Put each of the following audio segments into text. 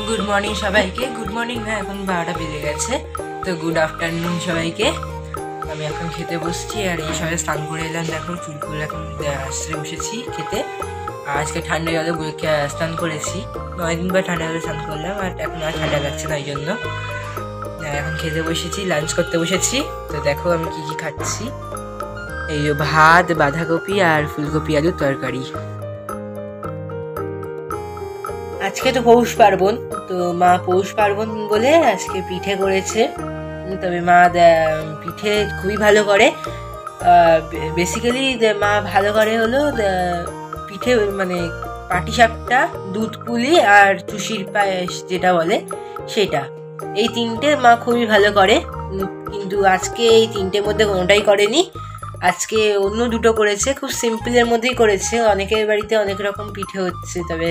Good morning सबाइके good morning ना এখন 12টা বেজে গেছে তো গুড আফটারনুন সবাইকে। আমি এখন খেতে বসছি আর এই সবাই স্নান করে এলাম, দেখো চুলগুলো এখন আশ্রয় বসেছি খেতে। আজকে ঠান্ডা জলে স্নান করেছি, 9 দিন পর ঠান্ডা জলে স্নান করলাম আর এখন আর ঠান্ডা লাগছে না, ওই জন্য এখন খেতে বসেছি, লাঞ্চ করতে বসেছি। তো দেখো আমি কি কি খাচ্ছি, এই ভাত, বাঁধাকপি আর ফুলকপি আলুর তরকারি। আজকে তো পৌষ পার্বণ, তো মা পৌষ পার্বণ বলে আজকে পিঠে করেছে। তবে মা পিঠে খুবই ভালো করে, বেসিক্যালি মা ভালো করে হলো পিঠে মানে পাটিসাপটা, দুধ পুলি আর চুষির পায়েস যেটা বলে সেটা, এই তিনটে মা খুবই ভালো করে। কিন্তু আজকে এই তিনটের মধ্যে কোনোটাই করেনি, আজকে অন্য দুটো করেছে, খুব সিম্পলের মধ্যেই করেছে। অনেকের বাড়িতে অনেক রকম পিঠে হচ্ছে, তবে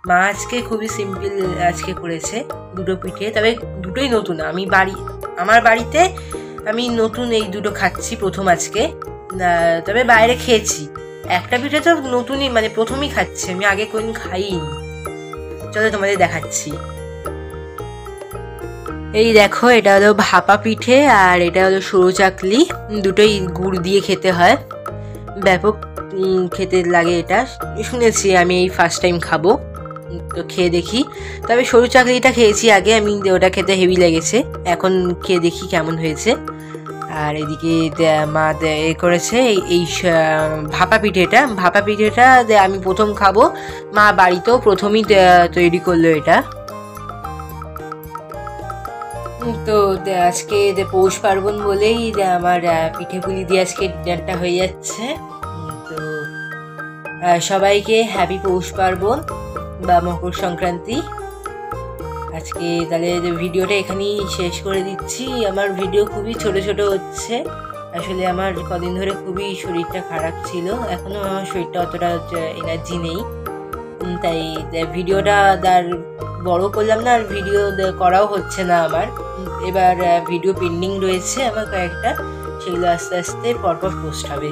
মা আজকে খুবই সিম্পল আজকে করেছে দুটো পিঠে। তবে দুটোই নতুন, আমার বাড়িতে আমি নতুন এই দুটো খাচ্ছি প্রথম আজকে, তবে বাইরে খেয়েছি। একটা পিঠে তো নতুনই মানে প্রথমই খাচ্ছি, আমি আগে কোনদিন খাইনি। চলো তোমাদের দেখাচ্ছি। এই দেখো, এটা হলো ভাপা পিঠে আর এটা হলো সরু চাকলি, দুটোই গুড় দিয়ে খেতে হয়, ব্যাপক খেতে লাগে এটা, শুনেছি, আমি এই ফার্স্ট টাইম খাবো, তো খেয়ে দেখি। তবে সরু চাকলিটা খেয়েছি আগে, আমি ওটা খেতে হেভি লেগেছে, এখন খেয়ে দেখি কেমন হয়েছে। আর এদিকে মা এ করেছে এই ভাপা পিঠেটা আমি প্রথম খাবো, মা বাড়িতেও প্রথমই তৈরি করলো এটা। তো আজকে পৌষ পার্বণ বলেই আমার পিঠে পুলি দিয়ে আজকে ডিনারটা হয়ে যাচ্ছে। তো সবাইকে হ্যাপি পৌষ পার্বণ বা মকর সংক্রান্তি। আজকে তাহলে ভিডিওটা এখানেই শেষ করে দিচ্ছি। আমার ভিডিও খুবই ছোট ছোট হচ্ছে, আসলে আমার কদিন ধরে খুবই শরীরটা খারাপ ছিল, এখনও আমার শরীরটা অতটা এনার্জি নেই, তাই ভিডিওটা আর বড় করলাম না, আর ভিডিও করাও হচ্ছে না আমার। এবার ভিডিও পেন্ডিং রয়েছে আমার কয়েকটা, সেগুলো আস্তে আস্তে পরপর পোস্ট হবে।